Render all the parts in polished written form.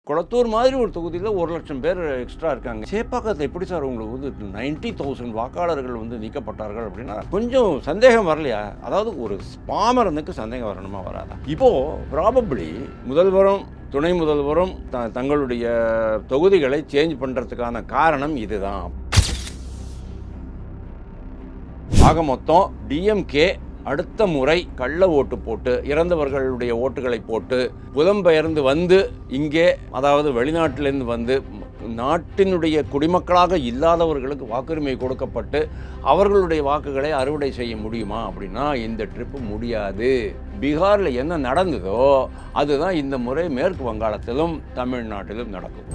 கொளத்தூர் மாதிரி ஒரு தொகுதியில் 1,00,000 பேர் எக்ஸ்ட்ரா இருக்காங்க. சேப்பாக்கத்தில் எப்படி சார் உங்களுக்கு வந்து 90,000 வாக்காளர்கள் வந்து நீக்கப்பட்டார்கள் அப்படின்னா கொஞ்சம் சந்தேகம் வரலையா? அதாவது ஒரு பாமரனுக்கு சந்தேகம் வரணுமா வராதா? இப்போது ப்ராபப்ளி முதல்வரும் துணை முதல்வரும் தங்களுடைய தொகுதிகளை சேஞ்ச் பண்ணுறதுக்கான காரணம் இதுதான். ஆக மொத்தம் டிஎம்கே அடுத்த முறை கள்ள ஓட்டு போட்டு இறந்தவர்களுடைய ஓட்டுகளை போட்டு புலம்பெயர்ந்து வந்து இங்கே, அதாவது வெளிநாட்டிலேருந்து வந்து நாட்டினுடைய குடிமக்களாக இல்லாதவர்களுக்கு வாக்குரிமை கொடுக்கப்பட்டு அவர்களுடைய வாக்குகளை அறுவடை செய்ய முடியுமா அப்படின்னா இந்த ட்ரிப்பு முடியாது. பீகாரில் என்ன நடந்ததோ அதுதான் இந்த முறை மேற்கு வங்காளத்திலும் தமிழ்நாட்டிலும் நடக்கும்.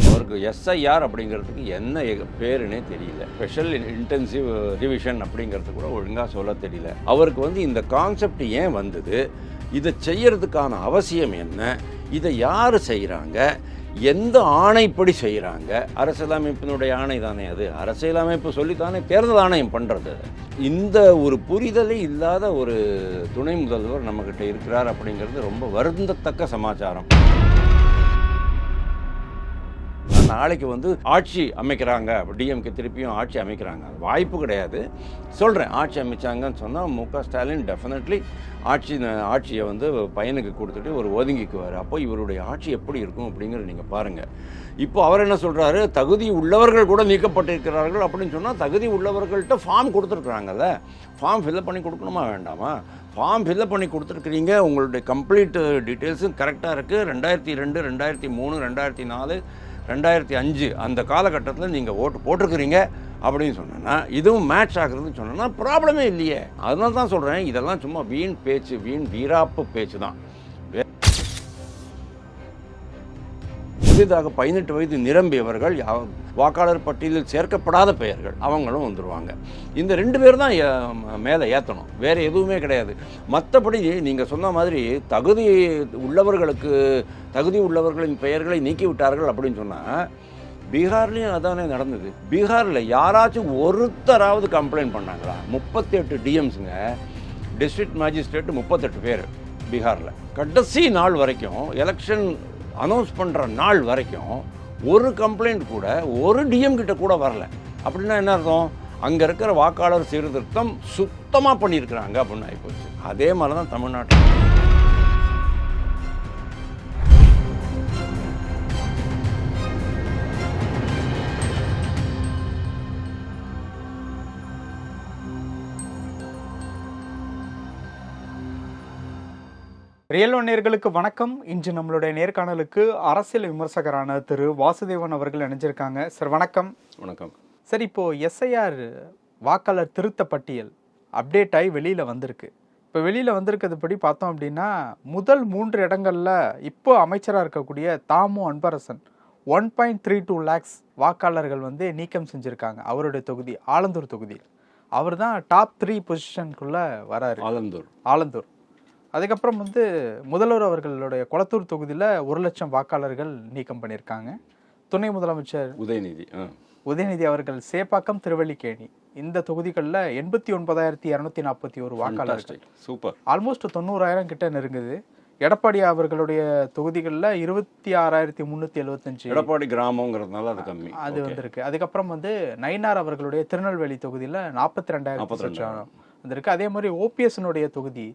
அவருக்கு எஸ்ஐஆர் அப்படிங்கிறதுக்கு என்ன பேருன்னே தெரியல. ஸ்பெஷல் இன்டென்சிவ் ரிவிஷன் அப்படிங்கிறது கூட ஒழுங்காக சொல்ல தெரியல. அவருக்கு வந்து இந்த கான்செப்ட் ஏன் வந்தது, இதை செய்யறதுக்கான அவசியம் என்ன, இதை யார் செய்கிறாங்க, எந்த ஆணைப்படி செய்கிறாங்க? அரசியலமைப்பினுடைய ஆணை தானே அது. அரசியலமைப்பு சொல்லித்தானே தேர்தல் ஆணையம் பண்ணுறது. இந்த ஒரு புரிதலே இல்லாத ஒரு துணை முதல்வர் நம்மக்கிட்ட இருக்கிறார் அப்படிங்கிறது ரொம்ப வருந்தத்தக்க சமாச்சாரம். நாளைக்கு வந்து ஆட்சி அமைக்கிறாங்க, டிஎம்கே திருப்பியும் ஆட்சி அமைக்கிறாங்க, வாய்ப்பு கிடையாது சொல்கிறேன். ஆட்சி அமைச்சாங்கன்னு சொன்னால் முக ஸ்டாலின் டெஃபினெட்லி ஆட்சியை வந்து பையனுக்கு கொடுத்துட்டு ஒரு ஒதுங்கிக்குவார். அப்போ இவருடைய ஆட்சி எப்படி இருக்கும் அப்படிங்கிறது நீங்கள் பாருங்கள். இப்போ அவர் என்ன சொல்கிறாரு, தகுதி உள்ளவர்கள் கூட நீக்கப்பட்டிருக்கிறார்கள் அப்படின்னு சொன்னால் தகுதி உள்ளவர்கள்ட்ட ஃபார்ம் கொடுத்துருக்குறாங்கல்ல, ஃபார்ம் ஃபில்அப் பண்ணி கொடுக்கணுமா வேண்டாமா? ஃபார்ம் ஃபில்அப் பண்ணி கொடுத்துருக்குறீங்க, உங்களுடைய கம்ப்ளீட் டீட்டெயில்ஸும் கரெக்டாக இருக்குது. 2002, 2003, 2004, 2005 அந்த காலகட்டத்தில் நீங்கள் ஓட்டு போட்டிருக்கிறீங்க அப்படின்னு சொன்னேன்னா, இதுவும் மேட்ச் ஆகுறதுன்னு சொன்னேன்னா ப்ராப்ளமே இல்லையே. அதனால தான் சொல்கிறேன், இதெல்லாம் சும்மா வீண் பேச்சு, வீண் வீராப்பு பேச்சு தான். புதிதாக 18 வயது நிரம்பியவர்கள், வாக்காளர் பட்டியலில் சேர்க்கப்படாத பெயர்கள், அவங்களும் வந்துடுவாங்க. இந்த 2 பேர் தான் மேலே ஏற்றணும், வேறு எதுவுமே கிடையாது. மற்றபடி நீங்கள் சொன்ன மாதிரி தகுதி உள்ளவர்களின் பெயர்களை நீக்கிவிட்டார்கள் அப்படின்னு சொன்னால் பீகார்லேயும் அதானே நடந்தது. பீகாரில் யாராச்சும் ஒருத்தராவது கம்ப்ளைண்ட் பண்ணாங்களா? 38 டிஎம்ஸுங்க, டிஸ்ட்ரிக்ட் மேஜிஸ்ட்ரேட்டு 38 பேர் பீகாரில். கடைசி நாள் வரைக்கும், எலெக்ஷன் அனௌன்ஸ் பண்ணுற நாள் வரைக்கும் ஒரு கம்ப்ளைண்ட் கூட ஒரு டிஎம் கிட்ட கூட வரல. அப்படின்னா என்ன அர்த்தம்? அங்கே இருக்கிற வாக்காளர் சீர்திருத்தம் சுத்தமாக பண்ணியிருக்கிறாங்க அப்படின்னு ஆகிப்போச்சு. அதே மாதிரி தான் தமிழ்நாட்டில். ரியல் ஒன் நேயர்களுக்கு வணக்கம். இன்று நம்மளுடைய நேர்காணலுக்கு அரசியல் விமர்சகரான திரு வாசுதேவன் அவர்கள் இணைஞ்சிருக்காங்க. சார் வணக்கம். வணக்கம் சார், இப்போது எஸ்ஐஆர் வாக்காளர் திருத்த பட்டியல் அப்டேட் ஆகி வெளியில் வந்திருக்கு. இப்போ வெளியில் வந்திருக்கிறதுபடி பார்த்தோம் அப்படின்னா முதல் 3 இடங்களில் இப்போ அமைச்சராக இருக்கக்கூடிய தாமு அன்பரசன் 1.32 lakhs வாக்காளர்கள் வந்து நீக்கம் செஞ்சுருக்காங்க. அவருடைய தொகுதி ஆலந்தூர் தொகுதி. அவர் தான் டாப் 3 பொசிஷனுக்குள்ளே வராரு. ஆலந்தூர். அதுக்கப்புறம் வந்து முதல்வர் அவர்களுடைய கொளத்தூர் தொகுதியில் 1,00,000 வாக்காளர்கள் நீக்கம் பண்ணியிருக்காங்க. துணை முதலமைச்சர் உதயநிதி அவர்கள் சேப்பாக்கம், திருவல்லிக்கேணி இந்த தொகுதிகளில் 89,241 வாக்காளர்கள். சூப்பர். ஆல்மோஸ்ட் 90,000 கிட்ட நெருங்குது. எடப்பாடி அவர்களுடைய தொகுதிகளில் 26,375. எடப்பாடி கிராமங்கிறதுனால அது கம்மி, அது வந்திருக்கு. அதுக்கப்புறம் வந்து நயினார் அவர்களுடைய திருநெல்வேலி தொகுதியில் 42,000 வந்திருக்கு. அதே மாதிரி ஓபிஎஸ்னுடைய தொகுதி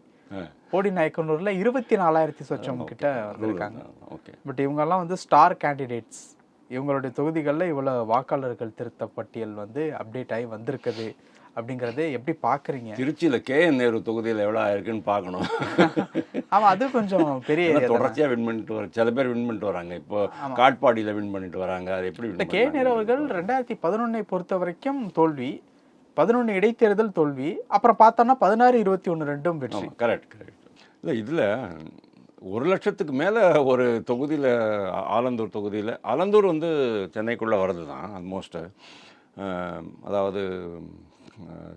போடி நாயக்கனூர்ல 24,000 சொச்சம் கிட்ட வந்திருக்காங்க. பட் இவங்கெல்லாம் வந்து ஸ்டார் கேண்டிடேட்ஸ். இவங்களுடைய தொகுதிகளில் இவ்வளவு வாக்காளர்கள் திருத்த பட்டியல் வந்து அப்டேட் ஆகி வந்திருக்குது அப்படிங்கறது எப்படி பாக்குறீங்க? திருச்சியில KN நேரு தொகுதியில் எவ்வளோ ஆயிருக்குன்னு பார்க்கணும். ஆமா, அது கொஞ்சம் பெரிய தொடர்ச்சியாக வின் பண்ணிட்டு வர சில பேர் வின் பண்ணிட்டு வராங்க. இப்போ காட்பாடியில் வின் பண்ணிட்டு வராங்க. அது எப்படி? KN நேரு அவர்கள் 2011 பொறுத்த வரைக்கும் தோல்வி, 11 இடைத்தேர்தல் தோல்வி, அப்புறம் பார்த்தோம்னா 16, 21 ரெண்டும் வெற்றி. கரெக்ட். இல்லை, இதில் 1,00,000க்கு மேலே ஒரு தொகுதியில், ஆலந்தூர் தொகுதியில், ஆலந்தூர் வந்து சென்னைக்குள்ளே வர்றது தான் ஆல்மோஸ்ட்டு. அதாவது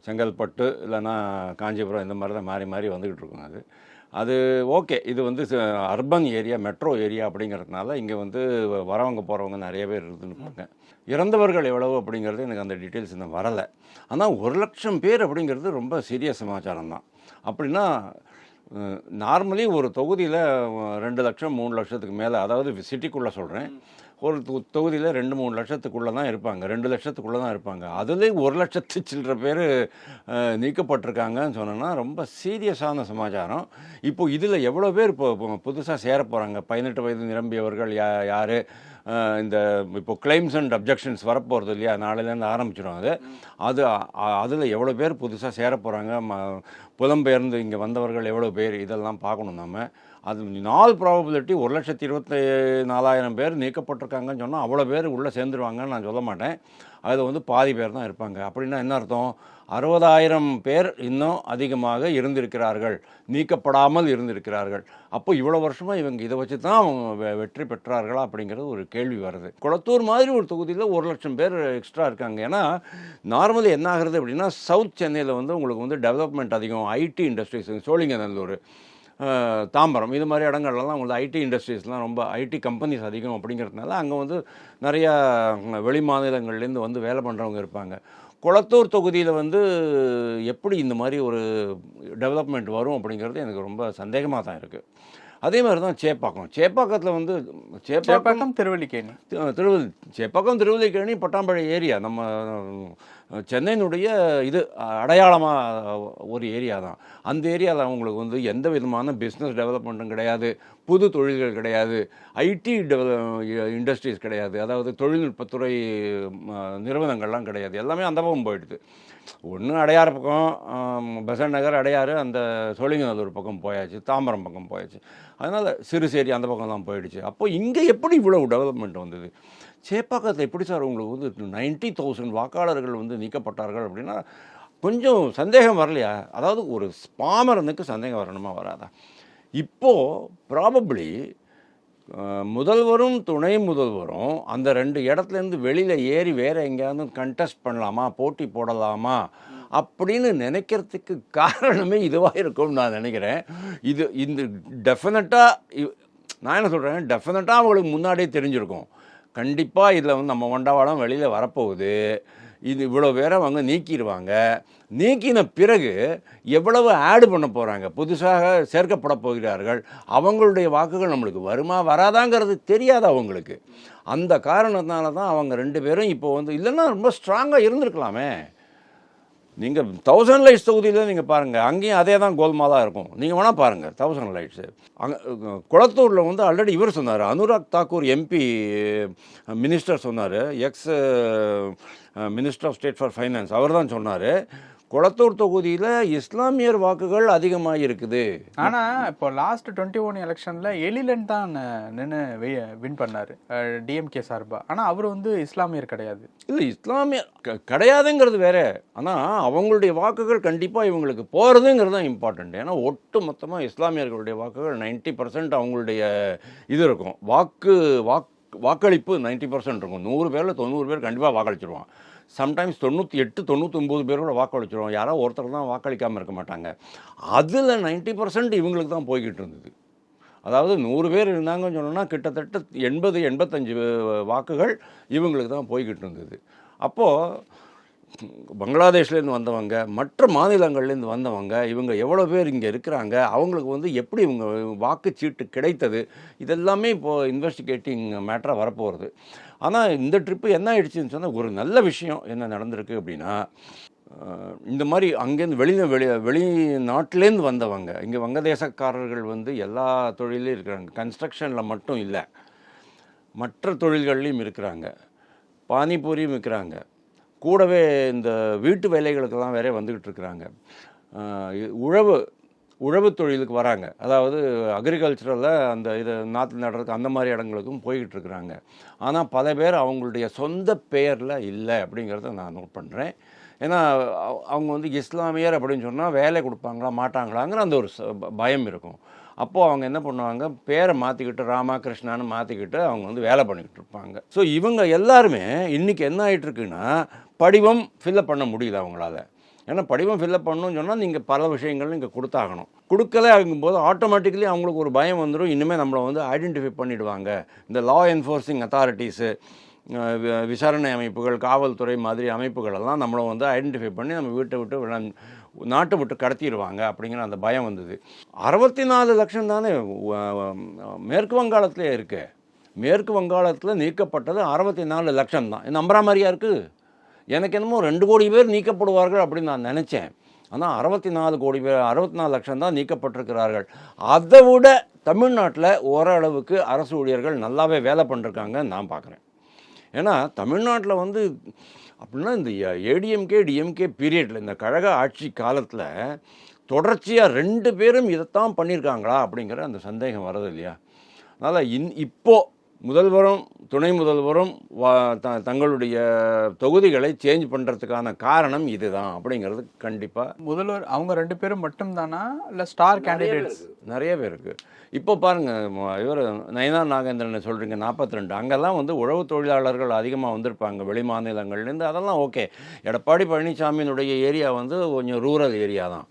செங்கல்பட்டு இல்லைன்னா காஞ்சிபுரம் இந்த மாதிரி தான் மாறி வந்துக்கிட்டு இருக்கோங்க. அது ஓகே. இது வந்து அர்பன் ஏரியா, மெட்ரோ ஏரியா அப்படிங்கிறதுனால இங்கே வந்து வரவங்க போகிறவங்க நிறைய பேர் இருக்குதுன்னு பாருங்க. இறந்தவர்கள் எவ்வளவு அப்படிங்கிறது எனக்கு அந்த டீட்டெயில்ஸ் இன்னும் வரலை. ஆனால் 1,00,000 பேர் அப்படிங்கிறது ரொம்ப சீரியஸ் சமாச்சாரம் தான். அப்படின்னா நார்மலி ஒரு தொகுதியில் 2 லட்சம் 3 லட்சத்துக்கு மேலே, அதாவது சிட்டிக்குள்ளே சொல்கிறேன், ஒரு தொகுதியில் 2-3 லட்சத்துக்குள்ளே தான் இருப்பாங்க, 2 லட்சத்துக்குள்ளே தான் இருப்பாங்க. அதுலேயும் 1 லட்சத்து சில்லற பேர் நீக்கப்பட்டிருக்காங்கன்னு சொன்னோன்னா ரொம்ப சீரியஸான சமாச்சாரம். இப்போது இதில் எவ்வளோ பேர் இப்போ புதுசாக சேர போகிறாங்க? 18 வயது நிரம்பியவர்கள் யார்? இந்த இப்போ கிளைம்ஸ் அண்ட் அப்ஜெக்ஷன்ஸ் வரப்போகிறது இல்லையா, நாளையிலேருந்து ஆரம்பிச்சிடும் அது. அதில் எவ்வளோ பேர் புதுசாக சேர போகிறாங்க, புலம்பெயர்ந்து இங்கே வந்தவர்கள் எவ்வளோ பேர், இதெல்லாம் பார்க்கணும் நம்ம. அது நாள் ப்ராபபிலிட்டி 1,24,000 பேர் நீக்கப்பட்டிருக்காங்கன்னு சொன்னால் அவ்வளோ பேர் உள்ளே சேர்ந்துருவாங்கன்னு நான் சொல்ல மாட்டேன். அதில் பாதி பேர் தான் இருப்பாங்க. அப்படின்னா என்ன அர்த்தம்? 60,000 பேர் இன்னும் அதிகமாக இருந்திருக்கிறார்கள், நீக்கப்படாமல் இருந்திருக்கிறார்கள். அப்போ இவ்வளோ வருஷமாக இவங்க இதை வச்சு தான் அவங்க வெற்றி பெற்றார்களா அப்படிங்கிறது ஒரு கேள்வி வருது. குளத்தூர் மாதிரி ஒரு தொகுதியில் 1 லட்சம் பேர் எக்ஸ்ட்ரா இருக்காங்க. ஏன்னா நார்மலி என்ன ஆகுறது அப்படின்னா, சவுத் சென்னையில் உங்களுக்கு டெவலப்மெண்ட் அதிகம், ஐடி இண்டஸ்ட்ரீஸ், சோழிங்கநல்லூர், தாம்பரம், இது மாதிரி இடங்கள்லாம் ஐடி இண்டஸ்ட்ரீஸ்லாம் ரொம்ப, ஐடி கம்பெனிஸ் அதிகம் அப்படிங்கிறதுனால அங்கே நிறையா வெளி மாநிலங்கள்லேருந்து வேலை பண்ணுறவங்க இருப்பாங்க. குளத்தூர் தொகுதியில் எப்படி இந்த மாதிரி ஒரு டெவலப்மெண்ட் வரும் அப்படிங்கிறது எனக்கு ரொம்ப சந்தேகமாக தான் இருக்குது. அதே மாதிரி தான் சேப்பாக்கத்தில் சேப்பாக்கம் திருவல்லிக்கேணி, சேப்பாக்கம் திருவல்லிக்கேணி பட்டாம்பழை ஏரியா நம்ம சென்னையினுடைய அடையாளமாக ஒரு ஏரியா தான். அந்த ஏரியாவில் அவங்களுக்கு எந்த விதமான பிஸ்னஸ் டெவலப்மெண்ட்டும் கிடையாது, புது தொழில்கள் கிடையாது, ஐடி இண்டஸ்ட்ரீஸ் கிடையாது, அதாவது தொழில்நுட்பத்துறை நிறுவனங்கள்லாம் கிடையாது. எல்லாமே அந்த பக்கம் போயிடுது. ஒன்று அடையாறு பக்கம், பெசன்ட் நகர், அடையாறு, அந்த சோழிங்கநல்லூர் பக்கம் போயாச்சு, தாம்பரம் பக்கம் போயாச்சு. அதனால் சிறுசேரி அந்த பக்கம் தான் போயிடுச்சு. அப்போது இங்கே எப்படி இவ்வளோ டெவலப்மெண்ட் வந்தது? சேப்பாக்கத்தில் எப்படி சார் உங்களுக்கு 90,000 வாக்காளர்கள் நீக்கப்பட்டார்கள் அப்படின்னா கொஞ்சம் சந்தேகம் வரலையா? அதாவது ஒரு பாமரனுக்கு சந்தேகம் வரணுமா, வராதா? இப்போது ப்ராபப்ளி முதல்வரும் துணை முதல்வரும் அந்த 2 இடத்துலேருந்து வெளியில் ஏறி வேறு எங்கேயாவது கண்டெஸ்ட் பண்ணலாமா, போட்டி போடலாமா அப்படின்னு நினைக்கிறதுக்கு காரணமே இதுவாக இருக்கும்னு நான் நினைக்கிறேன். இந்த டெஃபினட்டாக நான் என்ன சொல்கிறேன், டெஃபினட்டாக அவங்களுக்கு முன்னாடியே தெரிஞ்சிருக்கும், கண்டிப்பாக இதில் நம்ம வண்டவாளம் வெளியில் வரப்போகுது, இது இவ்வளோ பேரை அவங்க நீக்கிடுவாங்க, நீக்கின பிறகு எவ்வளவு ஆடு பண்ண போகிறாங்க, புதுசாக சேர்க்கப்பட போகிறார்கள், அவங்களுடைய வாக்குகள் நம்மளுக்கு வருமா வராதாங்கிறது தெரியாது அவங்களுக்கு. அந்த காரணத்தினால தான் அவங்க 2 பேரும் இப்போ இல்லைன்னா ரொம்ப ஸ்ட்ராங்காக இருந்திருக்கலாமே. நீங்கள் 1000 லைட்ஸ் தொகுதியில் நீங்கள் பாருங்கள், அங்கேயும் அதே தான் கோல்மாலாக இருக்கும். நீங்கள் வேணால் பாருங்கள் 1000 லைட்ஸு. அங்கே குளத்தூரில் ஆல்ரெடி இவர் சொன்னார், அனுராக் தாக்கூர் எம்பி மினிஸ்டர் சொன்னார், ex minister of state for finance, அவர் தான் சொன்னார், குளத்தூர் தொகுதியில் இஸ்லாமியர் வாக்குகள் அதிகமாக இருக்குது. ஆனால் இப்போ லாஸ்ட் 21 எலெக்ஷனில் எலிலன் தான் நின்று வின் பண்ணார் டிஎம்கே சார்பாக. ஆனால் அவர் இஸ்லாமியர் கிடையாது. இல்லை, இஸ்லாமியர் கிடையாதுங்கிறது வேற. ஆனால் அவங்களுடைய வாக்குகள் கண்டிப்பாக இவங்களுக்கு போகிறதுங்கிறது தான் இம்பார்ட்டண்ட். ஏன்னா ஒட்டு மொத்தமாக இஸ்லாமியர்களுடைய வாக்குகள் 90% அவங்களுடைய இது இருக்கும். வாக்களிப்பு 90% இருக்கும். 100 பேரில் 90 பேர் கண்டிப்பாக வாக்களிச்சிருவான். சம்டைம்ஸ் 98-99 பேரோட வாக்களிச்சிருவோம். யாரோ ஒருத்தர் தான் வாக்களிக்காமல் இருக்க மாட்டாங்க. அதில் 90% இவங்களுக்கு தான் போய்கிட்டு இருந்தது. அதாவது 100 பேர் இருந்தாங்கன்னு சொன்னோன்னா கிட்டத்தட்ட 80-85 வாக்குகள் இவங்களுக்கு தான் போய்கிட்டு இருந்தது. அப்போது பங்களாதேஷ்லேருந்து வந்தவங்க, மற்ற மாநிலங்கள்லேருந்து வந்தவங்க, இவங்க எவ்வளோ பேர் இங்கே இருக்கிறாங்க, அவங்களுக்கு எப்படி இவங்க வாக்குச்சீட்டு கிடைத்தது, இதெல்லாமே இப்போது இன்வெஸ்டிகேட்டிங் மேட்டராக வரப்போகிறது. ஆனால் இந்த ட்ரிப்பு என்ன ஆயிடுச்சுன்னு சொன்னால், ஒரு நல்ல விஷயம் என்ன நடந்திருக்கு அப்படின்னா, இந்த மாதிரி அங்கேருந்து வெளிநாட்டிலேருந்து வந்தவங்க, இங்கே வங்கதேசக்காரர்கள் எல்லா தொழிலையும் இருக்கிறாங்க, கன்ஸ்ட்ரக்ஷனில் மட்டும் இல்லை, மற்ற தொழில்கள்லையும் இருக்கிறாங்க, பானிபூரியும் இருக்கிறாங்க, கூடவே இந்த வீட்டு வேலைகளுக்கெல்லாம் வேற வந்துக்கிட்டு இருக்கிறாங்க, உழவு தொழிலுக்கு வராங்க, அதாவது அக்ரிகல்ச்சரில் அந்த இது நாற்று நடுறதுக்கு அந்த மாதிரி இடங்களுக்கும் போய்கிட்டு இருக்கிறாங்க. ஆனால் பல பேர் அவங்களுடைய சொந்த பெயரில் இல்லை அப்படிங்கிறத நான் நோட் பண்ணுறேன். ஏன்னா அவங்க இஸ்லாமியர் அப்படின்னு சொன்னால் வேலை கொடுப்பாங்களா மாட்டாங்களாங்கிற அந்த ஒரு பயம் இருக்கும். அப்போது அவங்க என்ன பண்ணுவாங்க, பேரை மாற்றிக்கிட்டு ராமா கிருஷ்ணான்னு மாற்றிக்கிட்டு அவங்க வேலை பண்ணிக்கிட்டு இருப்பாங்க. ஸோ இவங்க எல்லாருமே இன்றைக்கி என்ன ஆகிட்டுருக்குன்னா, படிவம் ஃபில்லப் பண்ண முடியல அவங்களால. ஏன்னா படிவம் ஃபில்லப் பண்ணணும்னு சொன்னால் நீங்கள் பல விஷயங்கள் இங்கே கொடுத்தாகணும். கொடுக்கல ஆகும்போது ஆட்டோமேட்டிக்கலி அவங்களுக்கு ஒரு பயம் வந்துடும், இனிமேல் நம்மளை ஐடென்டிஃபை பண்ணிவிடுவாங்க. இந்த லா என்ஃபோர்ஸிங் அத்தாரிட்டிஸு, விசாரணை அமைப்புகள், காவல்துறை மாதிரி அமைப்புகளெல்லாம் நம்மளை ஐடென்டிஃபை பண்ணி நம்ம வீட்டை விட்டு நாட்டை விட்டு கடத்திடுவாங்க அப்படிங்கிற அந்த பயம் வந்தது. 64 லட்சம் தானே மேற்கு வங்காளத்திலே இருக்கு. மேற்கு வங்காளத்தில் நீக்கப்பட்டது 64 லட்சம் தான். நம்புற மாதிரியா இருக்குது? எனக்கு என்னமோ 2 கோடி பேர் நீக்கப்படுவார்கள் அப்படின்னு நான் நினச்சேன். ஆனால் 64 கோடி பேர் 64 லட்சம் தான் நீக்கப்பட்டிருக்கிறார்கள். அதை விட தமிழ்நாட்டில் ஓரளவுக்கு அரசு ஊழியர்கள் நல்லாவே வேலை பண்ணிருக்காங்கன்னு நான் பார்க்குறேன். ஏன்னா தமிழ்நாட்டில் வந்து அப்படின்னா இந்த ஏடிஎம்கே டிஎம்கே பீரியடில் இந்த கழக ஆட்சி காலத்தில் தொடர்ச்சியாக 2 பேரும் இதைத்தான் பண்ணியிருக்காங்களா அப்படிங்கிற அந்த சந்தேகம் வருது இல்லையா? அதனால் இப்போது முதல்வரும் துணை முதல்வரும் தங்களுடைய தொகுதிகளை சேஞ்ச் பண்ணுறதுக்கான காரணம் இதுதான் அப்படிங்கிறது கண்டிப்பாக. முதல்வர் அவங்க 2 பேரும் மட்டும்தானா இல்லை ஸ்டார் கேண்டிடேட்ஸ்? நிறைய பேருக்கு. இப்போ பாருங்கள், இவர் நயனார் நாகேந்திரனை சொல்கிறீங்க 42, அங்கெல்லாம் வந்து உழவு தொழிலாளர்கள் அதிகமாக வந்திருப்பாங்க வெளி மாநிலங்கள்லேருந்து. அதெல்லாம் ஓகே. எடப்பாடி பழனிசாமியினுடைய ஏரியா வந்து கொஞ்சம் ரூரல் ஏரியா தான்.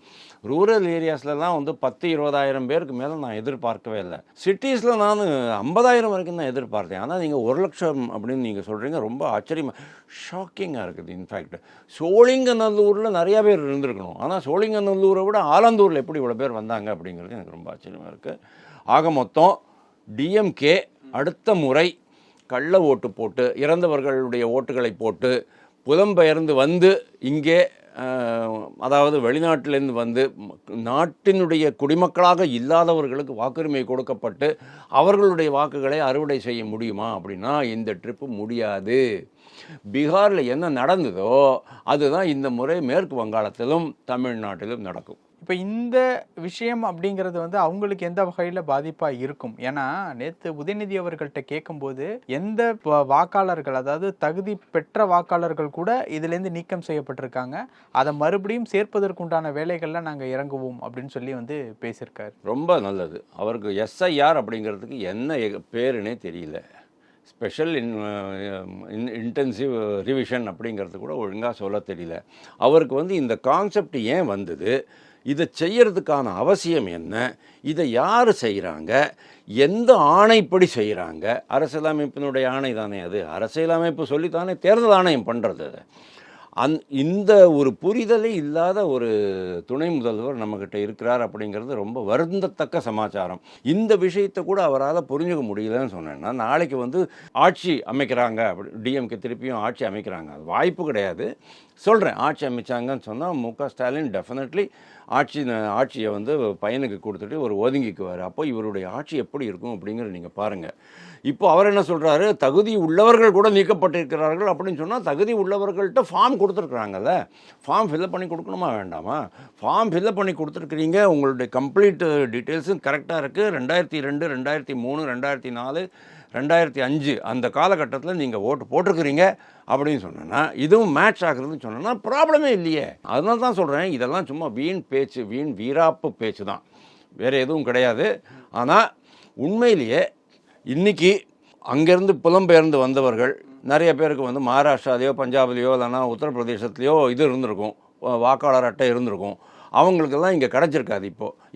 ரூரல் ஏரியாஸ்லாம் வந்து 10-20,000 பேருக்கு மேலே நான் எதிர்பார்க்கவே இல்லை. சிட்டிஸில் நான் 50,000 வரைக்கும் தான் எதிர்பார்த்தேன். ஆனால் நீங்கள் 1 லட்சம் அப்படின்னு நீங்கள் சொல்கிறீங்க, ரொம்ப ஆச்சரியமாக ஷாக்கிங்காக இருக்குது. இன்ஃபேக்ட் சோழிங்கநல்லூரில் நிறையா பேர் இருந்திருக்கணும். ஆனால் சோழிங்கநல்லூரை விட ஆலந்தூரில் எப்படி இவ்வளோ பேர் வந்தாங்க அப்படிங்கிறது எனக்கு ரொம்ப ஆச்சரியமாக இருக்குது. ஆக மொத்தம் டிஎம்கே அடுத்த முறை கள்ள ஓட்டு போட்டு இறந்தவர்களுடைய ஓட்டுகளை போட்டு புலம்பெயர்ந்து வந்து இங்கே அதாவது வெளிநாட்டிலேருந்து வந்து நாட்டினுடைய குடிமக்களாக இல்லாதவர்களுக்கு வாக்குரிமை கொடுக்கப்பட்டு அவர்களுடைய வாக்குகளை அறுவடை செய்ய முடியுமா அப்படின்னா இந்த ட்ரிப்பு முடியாது. பீகாரில் என்ன நடந்ததோ அதுதான் இந்த முறை மேற்கு வங்காளத்திலும் தமிழ்நாட்டிலும் நடக்கும். இப்போ இந்த விஷயம் அப்படிங்கிறது வந்து அவங்களுக்கு எந்த வகையில் பாதிப்பாக இருக்கும்? ஏன்னா நேற்று உதயநிதி அவர்கள்ட்ட கேட்கும்போது எந்த வாக்காளர்கள், அதாவது தகுதி பெற்ற வாக்காளர்கள் கூட இதுலேருந்து நீக்கம் செய்யப்பட்டிருக்காங்க, அதை மறுபடியும் சேர்ப்பதற்குண்டான வேலைகளில் நாங்கள் இறங்குவோம் அப்படின்னு சொல்லி வந்து பேசியிருக்காரு. ரொம்ப நல்லது. அவருக்கு எஸ்ஐஆர் அப்படிங்கிறதுக்கு என்ன பேருன்னே தெரியல. ஸ்பெஷல் இன்டென்சிவ் ரிவிஷன் அப்படிங்கிறது கூட ஒழுங்காக சொல்ல தெரியல. அவருக்கு வந்து இந்த கான்செப்ட் ஏன் வந்தது, இதை செய்யறதுக்கான அவசியம் என்ன, இதை யார் செய்கிறாங்க, எந்த ஆணைப்படி செய்கிறாங்க? அரசியலமைப்பினுடைய ஆணை தானே அது. அரசியலமைப்பு சொல்லித்தானே தேர்தல் ஆணையம் பண்ணுறது. இந்த ஒரு புரிதலே இல்லாத ஒரு துணை முதல்வர் நம்மக்கிட்ட இருக்கிறார் அப்படிங்கிறது ரொம்ப வருந்தத்தக்க சமாச்சாரம். இந்த விஷயத்தை கூட அவரால் புரிஞ்சுக்க முடியலன்னு சொன்னேன்னா, நாளைக்கு வந்து ஆட்சி அமைக்கிறாங்க, அப்படி டிஎம்கே திருப்பியும் ஆட்சி அமைக்கிறாங்க, அது வாய்ப்பு கிடையாது. சொல்கிறேன், ஆட்சி அமைச்சாங்கன்னு சொன்னால் முக ஸ்டாலின் டெஃபினெட்லி ஆட்சியை வந்து பையனுக்கு கொடுத்துட்டு ஒரு ஒதுங்கிக்குவார். அப்போ இவருடைய ஆட்சி எப்படி இருக்கும் அப்படிங்கிற நீங்கள் பாருங்கள். இப்போ அவர் என்ன சொல்கிறாரு, தகுதி உள்ளவர்கள் கூட நீக்கப்பட்டிருக்கிறார்கள் அப்படின்னு சொன்னால் தகுதி உள்ளவர்கள்ட்ட ஃபார்ம் கொடுத்துருக்குறாங்கல்ல, ஃபார்ம் ஃபில்அப் பண்ணி கொடுக்கணுமா வேண்டாமா? ஃபார்ம் ஃபில்அப் பண்ணி கொடுத்துருக்குறீங்க, உங்களுடைய கம்ப்ளீட் டீட்டெயில்ஸும் கரெக்டாக இருக்குது. 2002, 2003, 2004, 2005 அந்த காலகட்டத்தில் நீங்கள் ஓட்டு போட்டிருக்கிறீங்க அப்படின்னு சொன்னேன்னா, இதுவும் மேட்ச் ஆகுறதுன்னு சொன்னோன்னா ப்ராப்ளமே இல்லையே. அதனால தான் சொல்கிறேன், இதெல்லாம் சும்மா வீண் பேச்சு, வீண் வீராப்பு பேச்சு தான், வேறு எதுவும் கிடையாது. ஆனால் உண்மையிலேயே இன்றைக்கி அங்கேருந்து புலம்பெயர்ந்து வந்தவர்கள் நிறைய பேருக்கு வந்து மகாராஷ்டிராலேயோ பஞ்சாப்லேயோ இல்லைனா உத்தரப்பிரதேசத்துலேயோ இது இருந்திருக்கும், வாக்காளர் அட்டை இருந்திருக்கும். அவங்களுக்கெல்லாம் இங்கே கிடச்சிருக்காது.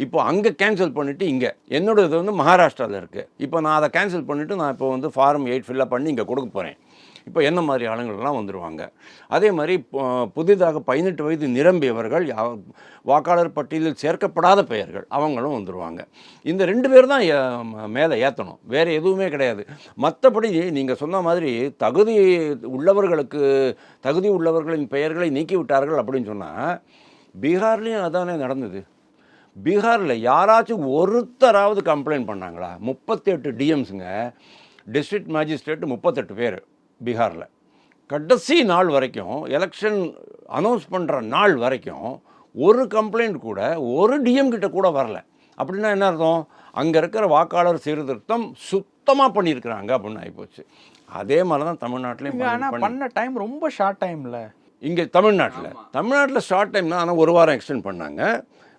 இப்போது அங்கே கேன்சல் பண்ணிவிட்டு இங்கே என்னோட இது வந்து மகாராஷ்டிராவில் இருக்குது. இப்போ நான் அதை கேன்சல் பண்ணிவிட்டு நான் இப்போ வந்து ஃபார்ம் 8 ஃபில்அப் பண்ணி இங்கே கொடுக்க போகிறேன். இப்போ என்ன மாதிரி ஆளுங்கள்லாம் வந்துடுவாங்க. அதே மாதிரி புதிதாக 18 வயது நிரம்பியவர்கள், வாக்காளர் பட்டியலில் சேர்க்கப்படாத பெயர்கள், அவங்களும் வந்துடுவாங்க. இந்த 2 பேர் தான் மேலே ஏற்றணும், வேறு எதுவுமே கிடையாது. மற்றபடி நீங்கள் சொன்ன மாதிரி தகுதி உள்ளவர்களின் பெயர்களை நீக்கிவிட்டார்கள் அப்படின்னு சொன்னால், பீகார்லேயும் அதானே நடந்தது. பீகாரில் யாராச்சும் ஒருத்தராவது கம்ப்ளைண்ட் பண்ணாங்களா? 38 டிஎம்ஸுங்க, டிஸ்ட்ரிக்ட் மேஜிஸ்ட்ரேட் 38 பேர் பீகாரில். கடைசி நாள் வரைக்கும், எலெக்ஷன் அனௌன்ஸ் பண்ணுற நாள் வரைக்கும் ஒரு கம்ப்ளைண்ட் கூட ஒரு டிஎம் கிட்ட கூட வரல. அப்படின்னா என்ன அர்த்தம்? அங்கே இருக்கிற வாக்காளர் சீர்திருத்தம் சுத்தமாக பண்ணியிருக்கிறாங்க அப்படின்னு ஆகிப்போச்சு. அதே மாதிரி தான் தமிழ்நாட்டிலையும். ஆனால் பண்ண டைம் ரொம்ப ஷார்ட் டைமில் இங்கே தமிழ்நாட்டில் ஷார்ட் டைம் தான். ஆனால் 1 வாரம் எக்ஸ்டெண்ட் பண்ணாங்க.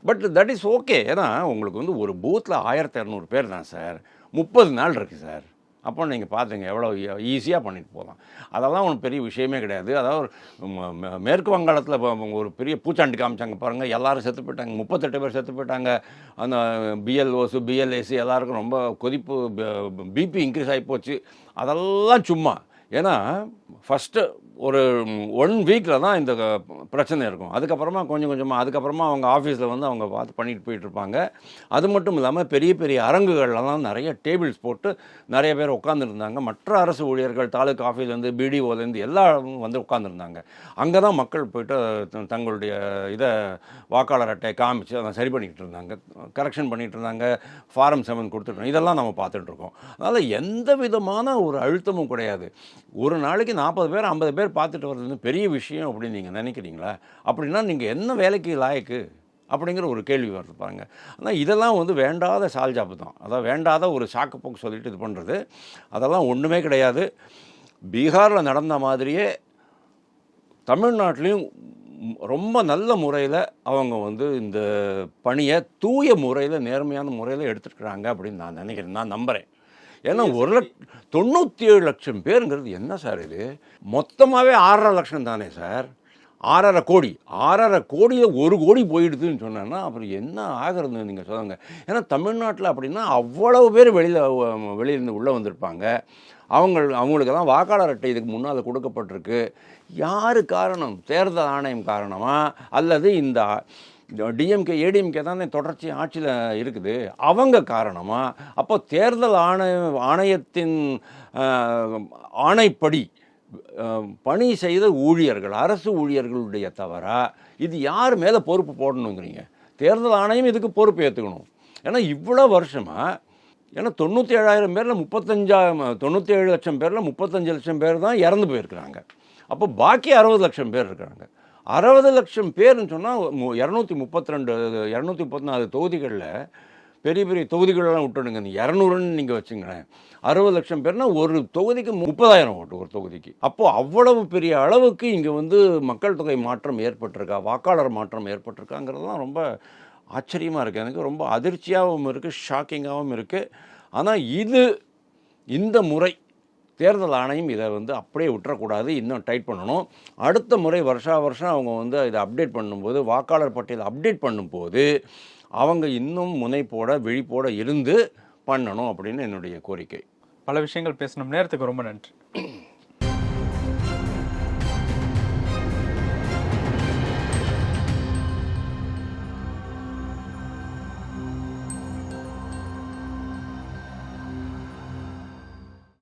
But that is okay. ஏன்னா உங்களுக்கு வந்து ஒரு பூத்தில் 1200 பேர் தான் சார், 30 நாள் இருக்குது சார். அப்போ நீங்கள் பார்த்துங்க எவ்வளோ ஈஸியாக பண்ணிட்டு போகலாம். அதெல்லாம் ஒன்றும் பெரிய விஷயமே கிடையாது. அதாவது மேற்கு வங்காளத்தில் ஒரு பெரிய பூச்சாண்டி காமிச்சாங்க பாருங்கள், எல்லோரும் செத்து போயிட்டாங்க, 38 பேர் செத்து போயிட்டாங்க. அந்த பிஎல்ஓஸு பிஎல்ஏசி எல்லாருக்கும் ரொம்ப கொதிப்பு, பிபி இன்க்ரீஸ் ஆகி போச்சு. அதெல்லாம் சும்மா. ஏன்னா ஃபஸ்ட்டு ஒரு 1 வீக்கில் தான் இந்த பிரச்சனை இருக்கும். அதுக்கப்புறமா கொஞ்சம் கொஞ்சமாக அதுக்கப்புறமா அவங்க ஆஃபீஸில் வந்து அவங்க பார்த்து பண்ணிட்டு போயிட்டுருப்பாங்க. அது மட்டும் இல்லாமல் பெரிய பெரிய அரங்குகள்லாம் நிறைய டேபிள்ஸ் போட்டு நிறைய பேர் உட்காந்துருந்தாங்க. மற்ற அரசு ஊழியர்கள், தாலுக்கா ஆஃபீஸ்லேருந்து, பிடிஓலேருந்து எல்லாரும் வந்து உட்காந்துருந்தாங்க. அங்கே தான் மக்கள் போய்ட்டு தங்களுடைய இதை வாக்காளர் அட்டையை காமிச்சு அதை சரி பண்ணிக்கிட்டு இருந்தாங்க, கரெக்ஷன் பண்ணிகிட்டு இருந்தாங்க, ஃபாரம் 7 கொடுத்துட்டு இதெல்லாம் நம்ம பார்த்துட்ருக்கோம். அதனால் எந்த விதமான ஒரு அழுத்தமும் கிடையாது. ஒரு நாளைக்கு 40 பேர் 50 பேர் பார்த்துட்டு வர்றது பெரிய விஷயம் அப்படின்னு நீங்கள் நினைக்கிறீங்களா? அப்படின்னா நீங்கள் என்ன வேலைக்கு லாயக்கு அப்படிங்கிற ஒரு கேள்வி வருது பாருங்க. ஆனால் இதெல்லாம் வந்து வேண்டாத சால்ஜாப்பு தான். அதான் வேண்டாத ஒரு சாக்குப்போக்கு சொல்லிட்டு இது பண்ணுறது, அதெல்லாம் ஒன்றுமே கிடையாது. பீகாரில் நடந்த மாதிரியே தமிழ்நாட்டிலையும் ரொம்ப நல்ல முறையில் அவங்க வந்து இந்த பணியை தூய முறையில், நேர்மையான முறையில் எடுத்துருக்குறாங்க அப்படின்னு நான் நினைக்கிறேன், நான் நம்புகிறேன். ஏன்னா 97 லட்சம் பேருங்கிறது என்ன சார் இது? மொத்தமாகவே 6.5 லட்சம் தானே சார், 6.5 கோடி. 6.5 கோடியில் 1 கோடி போயிடுதுன்னு சொன்னேன்னா அப்புறம் என்ன ஆகிறது நீங்கள் சொல்லுங்க. ஏன்னா தமிழ்நாட்டில் அப்படின்னா அவ்வளவு பேர் வெளியிலேருந்து உள்ளே வந்திருப்பாங்க. அவங்களுக்கெல்லாம் வாக்காளர் அட்டை இதுக்கு முன்னால் கொடுக்கப்பட்டிருக்கு. யார் காரணம்? தேர்தல் ஆணையம் காரணமா, அல்லது இந்த டிஎம்கே ஏடிஎம்கே தானே தொடர்ச்சி ஆட்சியில் இருக்குது, அவங்க காரணமா? அப்போ தேர்தல் ஆணையத்தின் ஆணைப்படி பணி செய்த ஊழியர்கள், அரசு ஊழியர்களுடைய தவறா? இது யார் மேலே பொறுப்பு போடணுங்கிறீங்க? தேர்தல் ஆணையம் இதுக்கு பொறுப்பு ஏற்றுக்கணும். ஏன்னா இவ்வளோ வருஷமாக, ஏன்னா 97,000 பேரில் 97 லட்சம் பேரில் 35 லட்சம் பேர் தான் இறந்து போயிருக்கிறாங்க. அப்போ பாக்கி 60 லட்சம் பேர் இருக்கிறாங்க. 60 லட்சம் பேர்னு சொன்னால் 234 தொகுதிகளில் பெரிய பெரிய தொகுதிகளெல்லாம் விட்டுடுங்க, இந்த 200ன்னு நீங்கள் வச்சுங்களேன். 60 லட்சம் பேர்னால் ஒரு தொகுதிக்கு 30,000 ஓட்டு ஒரு தொகுதிக்கு. அப்போது அவ்வளவு பெரிய அளவுக்கு இங்கே வந்து மக்கள் தொகை மாற்றம் ஏற்பட்டிருக்கா, வாக்காளர் மாற்றம் ஏற்பட்டிருக்காங்கிறதுலாம் ரொம்ப ஆச்சரியமாக இருக்குது. எனக்கு ரொம்ப அதிர்ச்சியாகவும் இருக்குது, ஷாக்கிங்காகவும் இருக்குது. ஆனால் இந்த முறை தேர்தல் ஆணையம் இதை வந்து அப்படியே விட்டுறக்கூடாது, இன்னும் டைட் பண்ணணும். அடுத்த முறை வருஷம் அவங்க வந்து இதை அப்டேட் பண்ணும்போது, வாக்காளர் பட்டியலை அப்டேட் பண்ணும்போது அவங்க இன்னும் முனைப்போட விழிப்போட இருந்து பண்ணணும் அப்படின்னு என்னுடைய கோரிக்கை. பல விஷயங்கள் பேசணும். நேரத்துக்கு ரொம்ப நன்றி.